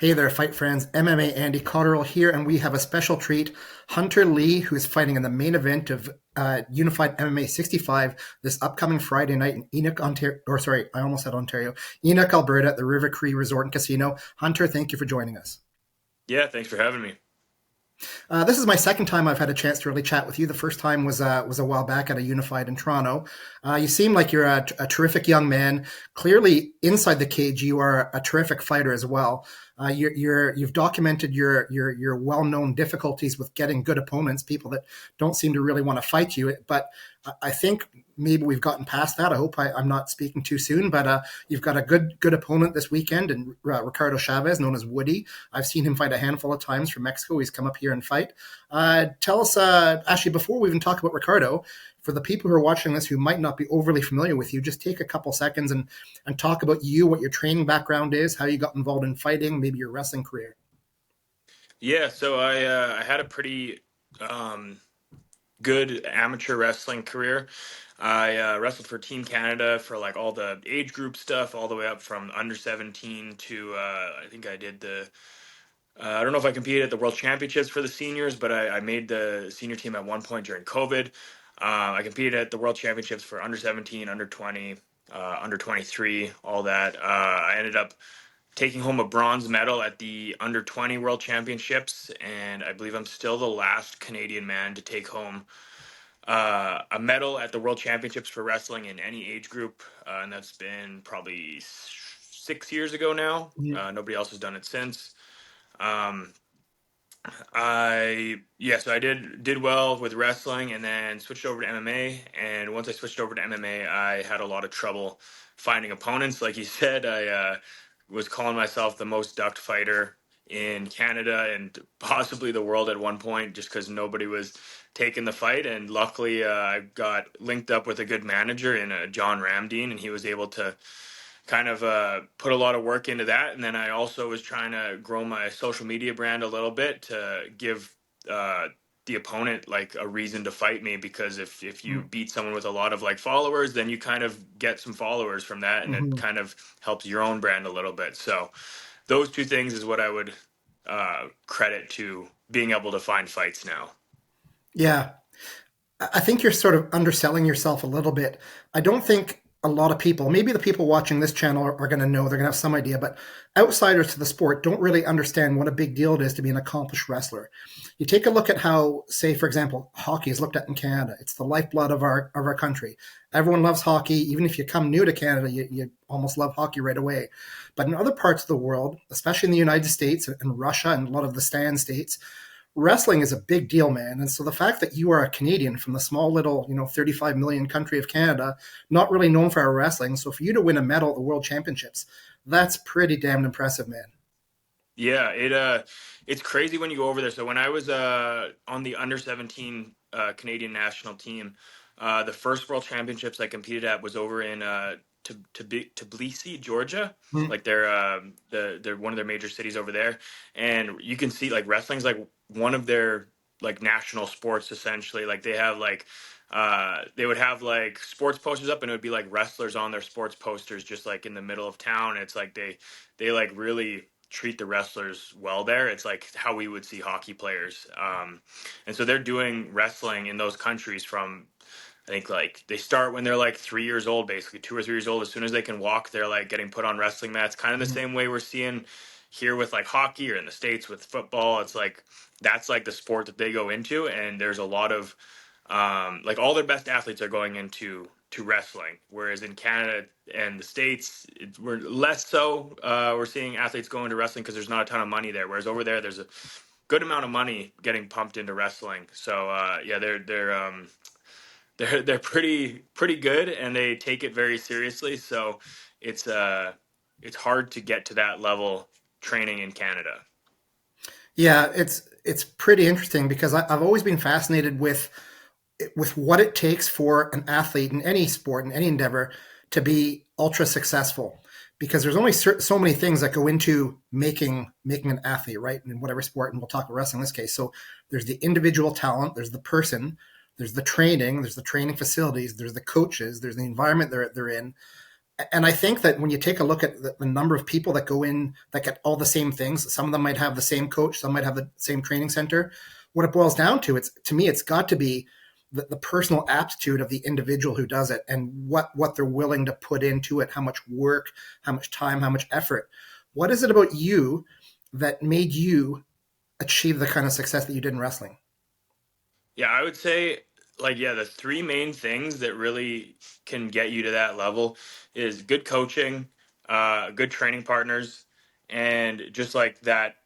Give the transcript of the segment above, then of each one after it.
Hey there, fight friends. MMA Andy Cotterill here, and we have a special treat. Hunter Lee, who is fighting in the main event of Unified MMA 65 this upcoming Friday night in Enoch, Ontario. Or sorry, I almost said Ontario. Enoch, Alberta, at the River Cree Resort and Casino. Hunter, thank you for joining us. Yeah, thanks for having me. This is my second time I've had a chance to really chat with you. The first time was a while back at a Unified in Toronto. You seem like you're a terrific young man. Clearly, inside the cage, you are a terrific fighter as well. You've documented your well-known difficulties with getting good opponents, people that don't seem to really want to fight you. But I think maybe we've gotten past that. I hope I'm not speaking too soon, but you've got a good opponent this weekend, and Ricardo Chavez, known as Woody. I've seen him fight a handful of times from Mexico. He's come up here and fight. Tell us, actually, before we even talk about Ricardo, for the people who are watching this who might not be overly familiar with you, just take a couple seconds and talk about you, what your training background is, how you got involved in fighting, maybe your wrestling career. Yeah, so I had a pretty um, good amateur wrestling career. I wrestled for Team Canada for like all the age group stuff, all the way up from under 17 to I think I did the I don't know if I competed at the World Championships for the seniors, but I made the senior team at one point during COVID. I competed at the World Championships for under 17, under 20, under 23, all that. I ended up taking home a bronze medal at the under 20 World Championships, and I believe I'm still the last Canadian man to take home a medal at the World Championships for wrestling in any age group, and that's been probably 6 years ago now. Nobody else has done it since. Um, so I did well with wrestling, and then switched over to MMA. And once I switched over to MMA, I had a lot of trouble finding opponents. Like you said, I was calling myself the most ducked fighter in Canada and possibly the world at one point, just because nobody was taking the fight. And luckily, I got linked up with a good manager in John Ramdeen, and he was able to kind of put a lot of work into that. And then I also was trying to grow my social media brand a little bit to give uh, the opponent like a reason to fight me, because if you beat someone with a lot of like followers, then you kind of get some followers from that, and it Mm-hmm. kind of helps your own brand a little bit. So those two things is what I would credit to being able to find fights now. Yeah, I think you're sort of underselling yourself a little bit. I don't think a lot of people, maybe the people watching this channel are going to know, they're going to have some idea, but outsiders to the sport don't really understand what a big deal it is to be an accomplished wrestler. You take a look at how, say, for example, hockey is looked at in Canada. It's the lifeblood of our country. Everyone loves hockey. Even if you come new to Canada, you almost love hockey right away. But in other parts of the world, especially in the United States and Russia and a lot of the stand states, wrestling is a big deal, man. And so the fact that you are a Canadian from the small little, 35 million country of Canada, not really known for our wrestling. So for you to win a medal at the World Championships, that's pretty damn impressive, man. Yeah, it's crazy when you go over there. So when I was on the under 17 Canadian national team, the first World Championships I competed at was over in Tbilisi, Georgia. Mm-hmm. Like they're one of their major cities over there, and you can see like wrestling's like one of their like national sports essentially. Like they would have like sports posters up, and it would be like wrestlers on their sports posters just like in the middle of town. It's like they like really treat the wrestlers well there. It's like how we would see hockey players. And so they're doing wrestling in those countries from, I think like they start when they're like 3 years old, basically 2 or 3 years old. As soon as they can walk, they're like getting put on wrestling mats, kind of the same way we're seeing here with like hockey, or in the States with football. It's like that's like the sport that they go into. And there's a lot of like all their best athletes are going into to wrestling, whereas in Canada and the States, we're less so. We're seeing athletes go into wrestling because there's not a ton of money there, whereas over there, there's a good amount of money getting pumped into wrestling. So yeah, they're pretty good, and they take it very seriously. So it's uh it's hard to get to that level training in Canada. Yeah, it's pretty interesting because I've always been fascinated with what it takes for an athlete in any sport, in any endeavor, to be ultra successful. Because there's only so many things that go into making an athlete, right? In whatever sport, and we'll talk about wrestling in this case. So there's the individual talent, there's the person, there's the training facilities, there's the coaches, there's the environment they're in, And I think that when you take a look at the number of people that go in that get all the same things, some of them might have the same coach, some might have the same training center. What it boils down to, it's to me, it's got to be the personal aptitude of the individual who does it and what they're willing to put into it, how much work, how much time, how much effort. What is it about you that made you achieve the kind of success that you did in wrestling? Yeah, I would say like yeah, the three main things that really can get you to that level is good coaching, good training partners, and just like that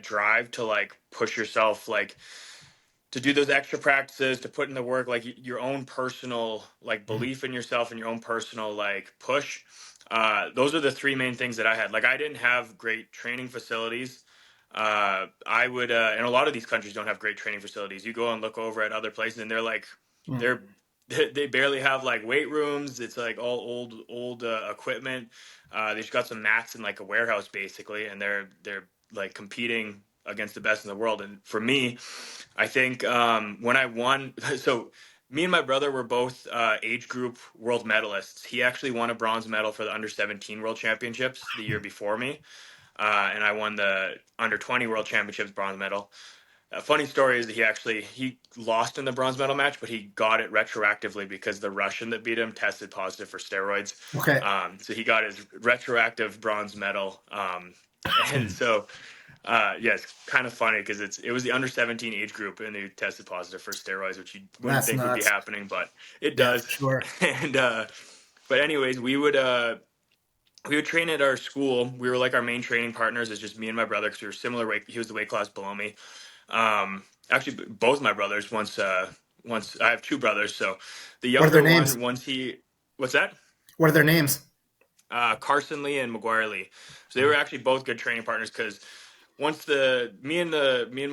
drive to like push yourself like to do those extra practices, to put in the work, like your own personal like Mhm. belief in yourself and your own personal like push. Those are the three main things that I had. Like I didn't have great training facilities. I would, and a lot of these countries don't have great training facilities. You go and look over at other places, and they're like, Mm. they're they barely have like weight rooms. It's like all old equipment. They just got some mats in like a warehouse basically, and they're like competing against the best in the world. And for me, I think when I won, so me and my brother were both age group world medalists. He actually won a bronze medal for the under 17 world championships the year before me. And I won the under 20 world championships bronze medal. A funny story is that he lost in the bronze medal match, but he got it retroactively because the Russian that beat him tested positive for steroids. Okay. So he got his retroactive bronze medal. And so yeah, it's kind of funny because it was the under 17 age group and they tested positive for steroids, which you wouldn't That's think would be nuts. happening, but it Yeah, for does. sure. And but anyways, we would train at our school. We were like our main training partners. It's just me and my brother because we were similar weight. He was the weight class below me. Actually, both my brothers. Once I have two brothers, so the What are their younger names? one, once he, what's that? What are their names? Carson Lee and McGuire Lee. So they were actually both good training partners because once me and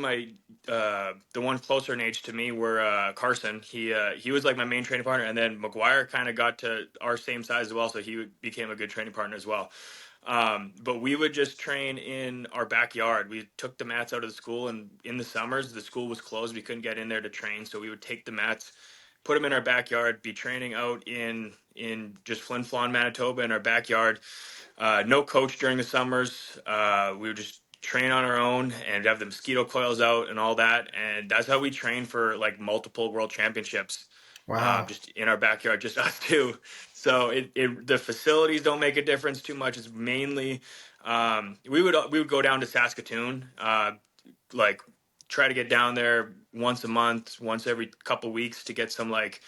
my the one closer in age to me were Carson. He was like my main training partner, and then McGuire kind of got to our same size as well, so he became a good training partner as well. But we would just train in our backyard. We took the mats out of the school, and in the summers the school was closed. We couldn't get in there to train, so we would take the mats, put them in our backyard, be training out in just Flin Flon, Manitoba, in our backyard. No coach during the summers. We would just train on our own and have the mosquito coils out and all that. And that's how we train for like multiple world championships, Wow. just in our backyard, just us two. So the facilities don't make a difference too much. It's mainly we would go down to Saskatoon, like try to get down there once a month, once every couple weeks to get some like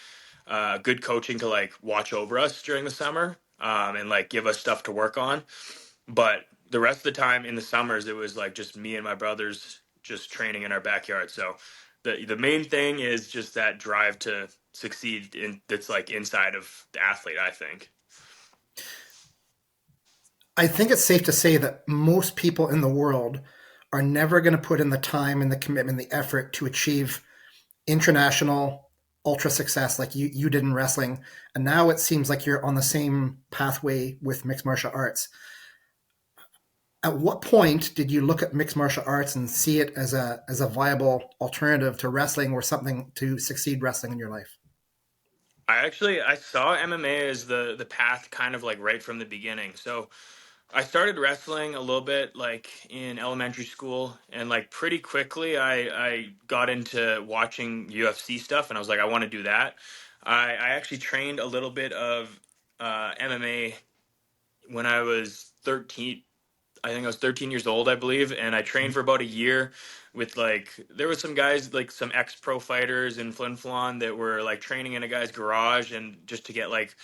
good coaching to like watch over us during the summer, and like give us stuff to work on. But the rest of the time in the summers, it was like just me and my brothers just training in our backyard. So the main thing is just that drive to succeed in that's like inside of the athlete, I think. I think it's safe to say that most people in the world are never going to put in the time and the commitment, the effort to achieve international ultra success like you did in wrestling. And now it seems like you're on the same pathway with mixed martial arts. At what point did you look at mixed martial arts and see it as a viable alternative to wrestling or something to succeed wrestling in your life? I saw MMA as the path kind of like right from the beginning. So I started wrestling a little bit like in elementary school, and like pretty quickly I got into watching UFC stuff, and I was like, I want to do that. I actually trained a little bit of MMA when I was 13. I think I was 13 years old, I believe, and I trained for about a year with like there was some guys like some ex-pro fighters in Flin Flon that were like training in a guy's garage and just to get like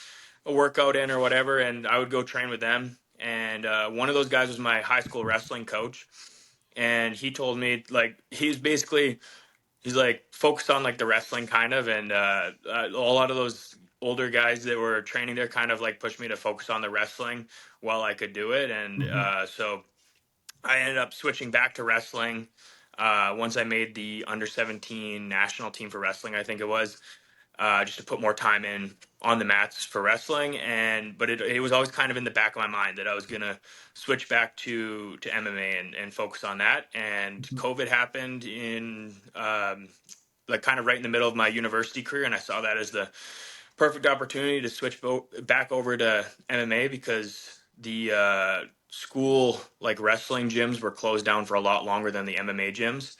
a workout in or whatever, and I would go train with them. And one of those guys was my high school wrestling coach, and he told me like he's like focused on like the wrestling kind of, and a lot of those older guys that were training there kind of like pushed me to focus on the wrestling while I could do it, and Mm-hmm. so I ended up switching back to wrestling once I made the under 17 national team for wrestling, I think it was, just to put more time in on the mats for wrestling. And but it was always kind of in the back of my mind that I was gonna switch back to MMA and focus on that. And COVID happened in like kind of right in the middle of my university career, and I saw that as the perfect opportunity to switch back over to MMA because the school like wrestling gyms were closed down for a lot longer than the MMA gyms.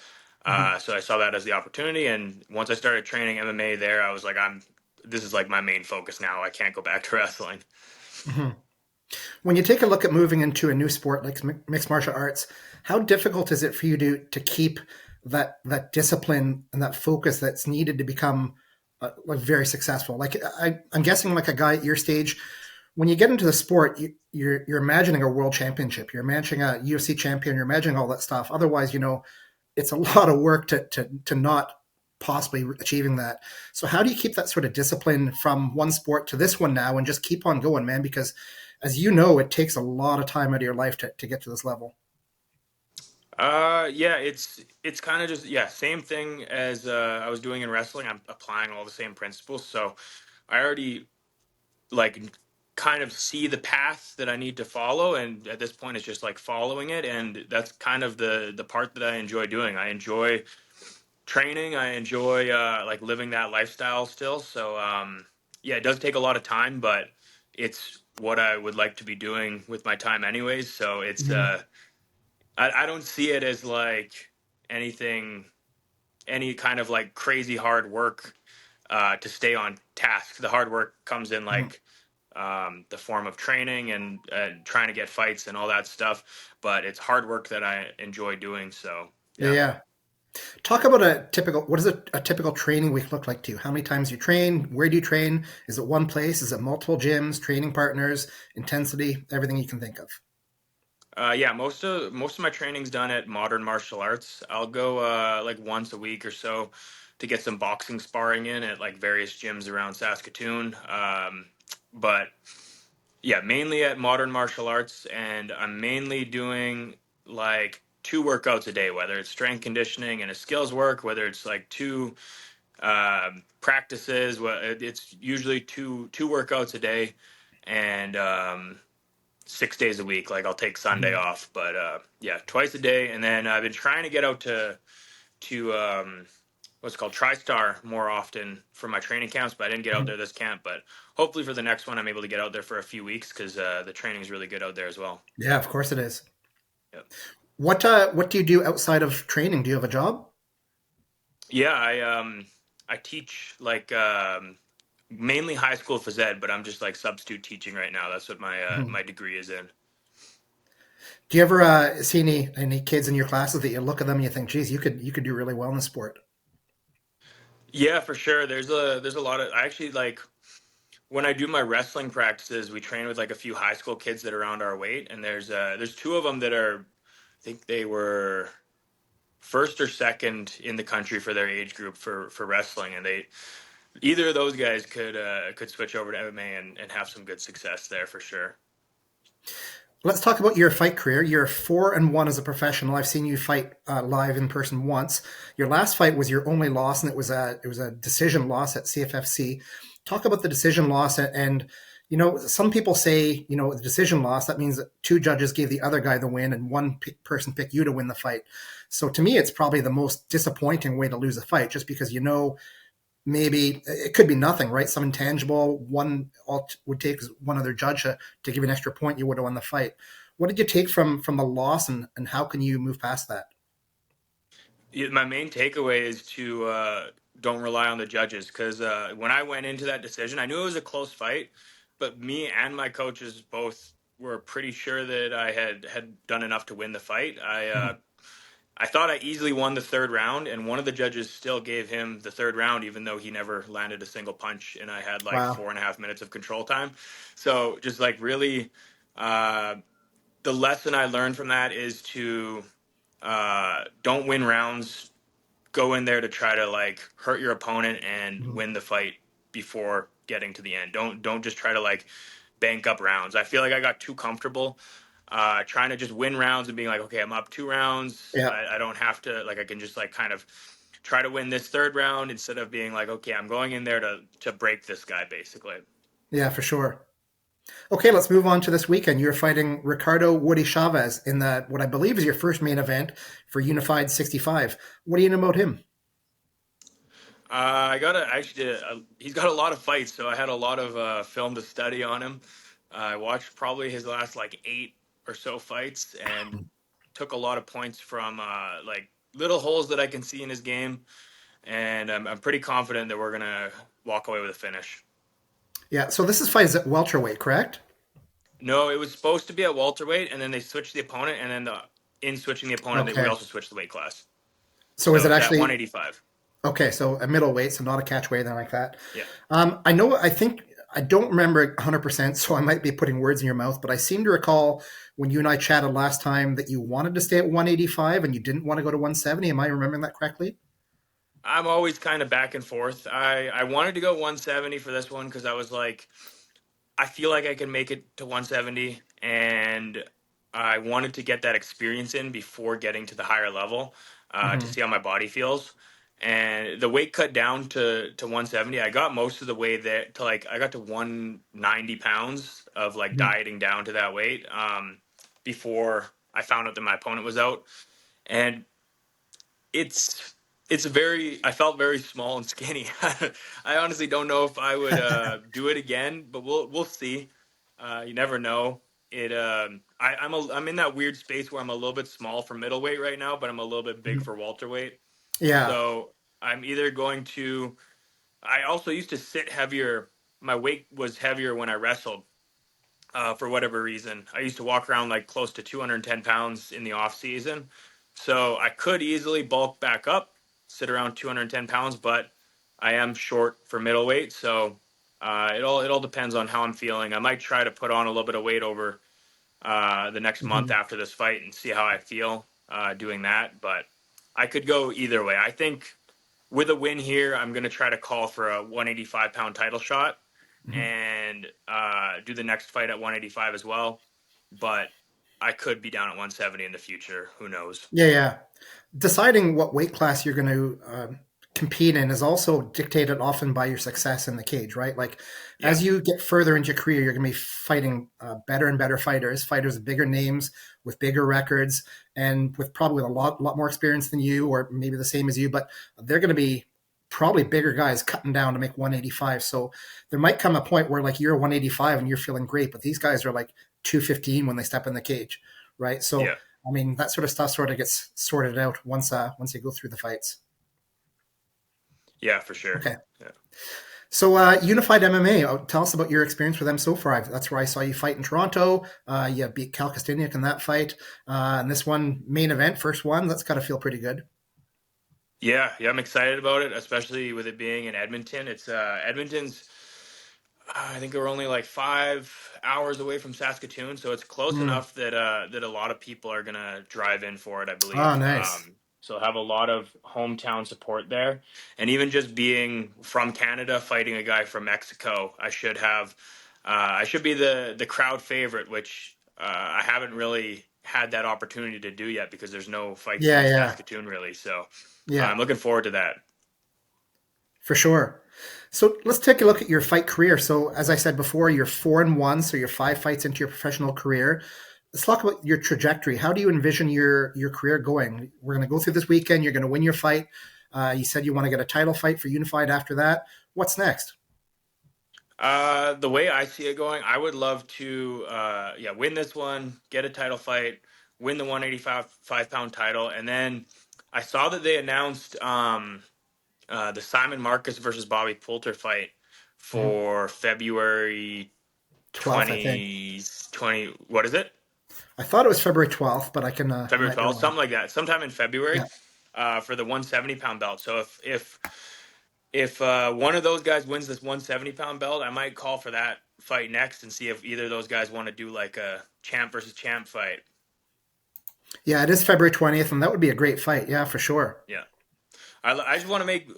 Hmm. So I saw that as the opportunity, and once I started training MMA there, I was like, I'm this is like my main focus now. I can't go back to wrestling. Hmm. When you take a look at moving into a new sport like mixed martial arts, how difficult is it for you to keep that discipline and that focus that's needed to become like very successful? Like I'm guessing, like a guy at your stage, when you get into the sport, you're imagining a world championship, you're imagining a UFC champion, you're imagining all that stuff. Otherwise, it's a lot of work to not possibly achieving that. So how do you keep that sort of discipline from one sport to this one now and just keep on going, man? Because as you know, it takes a lot of time out of your life to get to this level. Yeah, it's kind of just yeah, same thing as I was doing in wrestling. I'm applying all the same principles, so I already like kind of see the path that I need to follow, and at this point it's just like following it, and that's kind of the part that I enjoy doing. I enjoy training. I enjoy like living that lifestyle still. So yeah, it does take a lot of time, but it's what I would like to be doing with my time anyways. So it's Mhm. I don't see it as like anything any kind of like crazy hard work to stay on task. The hard work comes in Mhm. like the form of training and trying to get fights and all that stuff. But it's hard work that I enjoy doing. So Yeah, yeah. yeah. Talk about what does a typical training week look like to you? How many times you train? Where do you train? Is it one place? Is it multiple gyms, training partners, intensity, everything you can think of? Yeah, most of my training's done at Modern Martial Arts. I'll go like once a week or so to get some boxing sparring in at like various gyms around Saskatoon. But yeah, mainly at Modern Martial Arts, and I'm mainly doing like two workouts a day, whether it's strength conditioning and a skills work, whether it's like two practices. Well, it's usually two workouts a day, and 6 days a week. Like I'll take Sunday Mhm. off, but yeah, twice a day. And then I've been trying to get out to what's called TriStar more often for my training camps, but I didn't get out Mhm. there this camp. But hopefully for the next one, I'm able to get out there for a few weeks because the training is really good out there as well. Yeah, of course it is. Yep. What do you do outside of training? Do you have a job? Yeah, I teach like mainly high school phys ed, but I'm just like substitute teaching right now. That's what Mhm. my degree is in. Do you ever see any kids in your classes that you look at them and you think, geez, you could do really well in the sport? Yeah, for sure. There's a lot of I actually like when I do my wrestling practices, we train with like a few high school kids that are around our weight, and there's two of them that are, I think they were first or second in the country for their age group for wrestling, and they either of those guys could switch over to MMA and have some good success there for sure. Let's talk about your fight career. You're 4-1 as a professional. I've seen you fight live in person once. Your last fight was your only loss, and it was a decision loss at CFFC. Talk about the decision loss, and some people say the decision loss, that means that two judges gave the other guy the win, and one person picked you to win the fight. So to me, it's probably the most disappointing way to lose a fight, just because maybe it could be nothing, right? Some intangible. One all would take one other judge to give you an extra point. You would have won the fight. What did you take from the loss, and how can you move past that? Yeah, my main takeaway is to don't rely on the judges because when I went into that decision, I knew it was a close fight, but me and my coaches both were pretty sure that I had done enough to win the fight. Mhm. I thought I easily won the third round, and one of the judges still gave him the third round, even though he never landed a single punch, and I had like Wow. 4.5 minutes of control time. So just like really, uh, the lesson I learned from that is to don't win rounds. Go in there to try to like hurt your opponent and Mhm. win the fight before getting to the end. Don't just try to like bank up rounds. I feel like I got too comfortable trying to just win rounds and being like, okay, I'm up 2 rounds. Yeah. I don't have to like I can just like kind of try to win this third round instead of being like, okay, I'm going in there to break this guy basically. Yeah, for sure. Okay, let's move on to this weekend. You're fighting Ricardo Woody Chavez in the what I believe is your first main event for Unified 65. What do you know about him? I got to actually, he's got a lot of fights, so I had a lot of film to study on him. I watched probably his last like 8 or so fights and took a lot of points from like little holes that I can see in his game. And I'm pretty confident that we're going to walk away with a finish. Yeah. So this is fight is at welterweight, correct? No, it was supposed to be at welterweight, and then they switched the opponent, and then in switching the opponent, we Okay. also switched the weight class. So is So it it's at actually 185. okay? So a middleweight, so not a catchweight, anything like that. Yeah. I know. I think I don't remember 100%, so I might be putting words in your mouth, but I seem to recall when you and I chatted last time that you wanted to stay at 185 and you didn't want to go to 170. Am I remembering that correctly? I'm always kind of back and forth. I wanted to go 170 for this one because I was like, I feel like I can make it to 170, and I wanted to get that experience in before getting to the higher level to Hmm. see how my body feels. And the weight cut down to 170. I got most of the way there to like I got to 190 pounds of like Hmm. dieting down to that weight before I found out that my opponent was out. And it's it's very I felt very small and skinny. I honestly don't know if I would do it again, but we'll see. You never know. I'm in that weird space where I'm a little bit small for middleweight right now, but I'm a little bit big for welterweight. Yeah. So I'm either going to. I also used to sit heavier. My weight was heavier when I wrestled, for whatever reason. I used to walk around like close to 210 pounds in the off season. So I could easily bulk back up, sit around 210 pounds, but I am short for middleweight. So it all depends on how I'm feeling. I might try to put on a little bit of weight over the next month Hmm. after this fight and see how I feel doing that. But I could go either way. I think with a win here, I'm going to try to call for a 185-pound title shot Hmm. and do the next fight at 185 as well. But I could be down at 170 in the future. Who knows? Yeah, yeah. Deciding what weight class you're going to compete in is also dictated often by your success in the cage, right? Like Yeah, as you get further into your career, you're going to be fighting better and better fighters with bigger names, with bigger records, and with probably a lot more experience than you, or maybe the same as you. But they're going to be probably bigger guys cutting down to make 185. So there might come a point where like you're 185 and you're feeling great, but these guys are like 215 when they step in the cage, right? So yeah, I mean, that sort of stuff sort of gets sorted out once you go through the fights. yeah, for sure. Okay. Yeah. So, Unified MMA, tell us about your experience with them so far. That's where I saw you fight in Toronto. You beat Cal Kostiniak in that fight. And this one, main event, first one, that's got to feel pretty good. Yeah, yeah, I'm excited about it, especially with it being in Edmonton. It's Edmonton's. I think we're only like 5 hours away from Saskatoon, so it's close Mm. enough that a lot of people are gonna drive in for it. I Oh, believe. nice. So have a lot of hometown support there, and even just being from Canada, fighting a guy from Mexico, I should have. I should be the crowd favorite, which I haven't really had that opportunity to do yet because there's no fights Yeah, in yeah, Saskatoon really. So yeah, I'm looking forward to that. for sure. So let's take a look at your fight career. So, as I said before, you're 4-1, so you're 5 fights into your professional career. Let's talk about your trajectory. How do you envision your career going? We're going to go through this weekend. You're going to win your fight. You said you want to get a title fight for Unified after that. What's next? The way I see it going, I would love to, yeah, win this one, get a title fight, win the 185 pound title, and then I saw that they announced the Simon Marcus versus Bobby Poulter fight Mhm. for February 12th, I think. 2020. What is it? I thought it was February 12th, but I February might be 12th, wrong. something like that. Sometime in Yeah. February, for the 170 pound belt. So if one of those guys wins this 170 pound belt, I might call for that fight next and see if either of those guys want to do like a champ versus champ fight. Yeah, it is February 20th, and that would be a great fight. Yeah, for sure. Yeah, I just want to make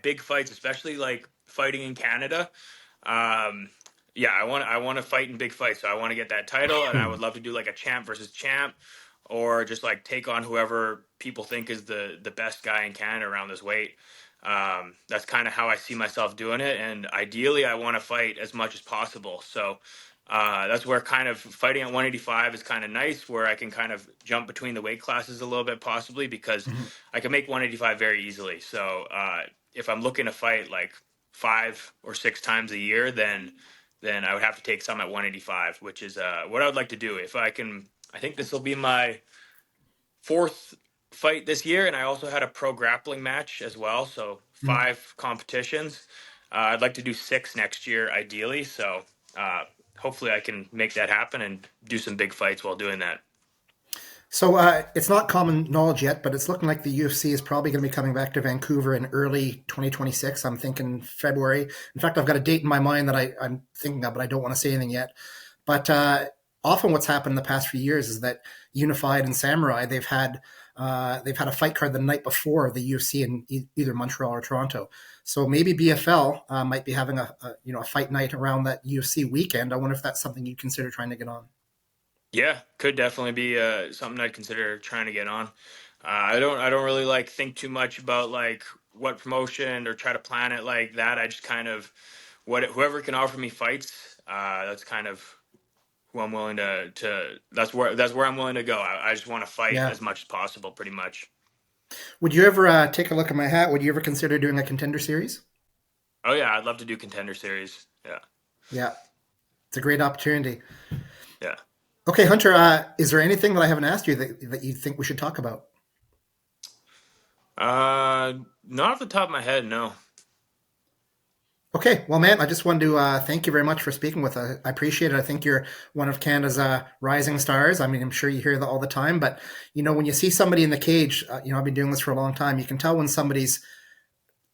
big fights, especially like fighting in Canada. Um, yeah, I want to fight in big fights, so I want to get that title, and I would love to do like a champ versus champ, or just like take on whoever people think is the best guy in Canada around this weight. That's kind of how I see myself doing it, and ideally, I want to fight as much as possible. So that's where kind of fighting at 185 is kind of nice, where I can kind of jump between the weight classes a little bit, possibly because Mhm. I can make 185 very easily. So if I'm looking to fight like 5 or 6 times a year, then I would have to take some at 185, which is what I would like to do if I can. I think this will be my fourth fight this year, and I also had a pro grappling match as well. So Mm. 5 competitions. I'd like to do 6 next year, ideally. So uh, hopefully, I can make that happen and do some big fights while doing that. So it's not common knowledge yet, but it's looking like the UFC is probably going to be coming back to Vancouver in early 2026. I'm thinking February. In fact, I've got a date in my mind that I'm thinking of, but I don't want to say anything yet. But often, what's happened in the past few years is that Unified and Samurai they've had a fight card the night before the UFC in either Montreal or Toronto. So maybe BFL might be having a fight night around that UFC weekend. I wonder if that's something you'd consider trying to get on. Yeah, could definitely be something I'd consider trying to get on. I don't really like think too much about like what promotion or try to plan it like that. I just kind of whoever can offer me fights. That's kind of who I'm willing to. That's where I'm willing to go. I just want to fight Yeah. as much as possible, pretty much. Would you ever take a look at my hat? Would you ever consider doing a contender series? Oh yeah, I'd love to do contender series. Yeah, Yeah, it's a great opportunity. yeah. Okay, Hunter, is there anything that I haven't asked you that you think we should talk about? Not off the top of my head, no. Okay, well, man, I just wanted to thank you very much for speaking with us. I appreciate it. I think you're one of Canada's rising stars. I mean, I'm sure you hear that all the time, but when you see somebody in the cage, I've been doing this for a long time. You can tell when somebody's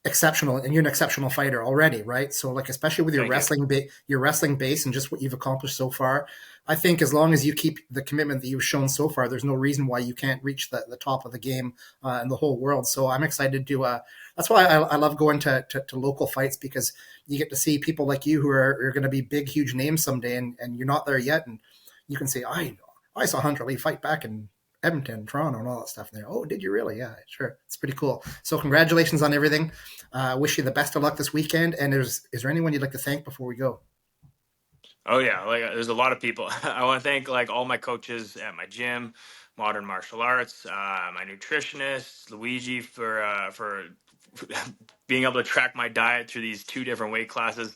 exceptional, and you're an exceptional fighter already, right? So like, especially with Thank you. your wrestling base and just what you've accomplished so far, I think as long as you keep the commitment that you've shown so far, there's no reason why you can't reach the top of the game in the whole world. So I'm excited to that's why I love going to local fights, because you get to see people like you who are going to be big huge names someday, and you're not there yet, and you can say, I saw Hunter Lee fight back in Edmonton, Toronto, and all that stuff. And they're, oh, did you really? Yeah, sure. It's pretty cool. So congratulations on everything. Wish you the best of luck this weekend. And is there anyone you'd like to thank before we go? Oh yeah, like there's a lot of people. I want to thank like all my coaches at my gym, Modern Martial Arts, my nutritionist Luigi for being able to track my diet through these 2 different weight classes.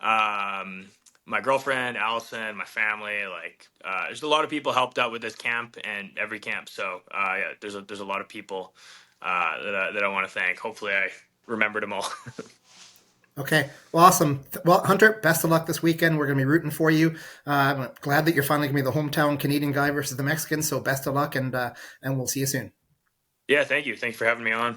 Um, my girlfriend Allison, my family, like there's a lot of people helped out with this camp and every camp. So yeah, there's a lot of people that I want to thank. Hopefully, I remembered them all. Okay, well, awesome. Well, Hunter, best of luck this weekend. We're going to be rooting for you. I'm glad that you're finally going to be the hometown Canadian guy versus the Mexican. So best of luck, and we'll see you soon. Yeah, thank you. Thanks for having me on.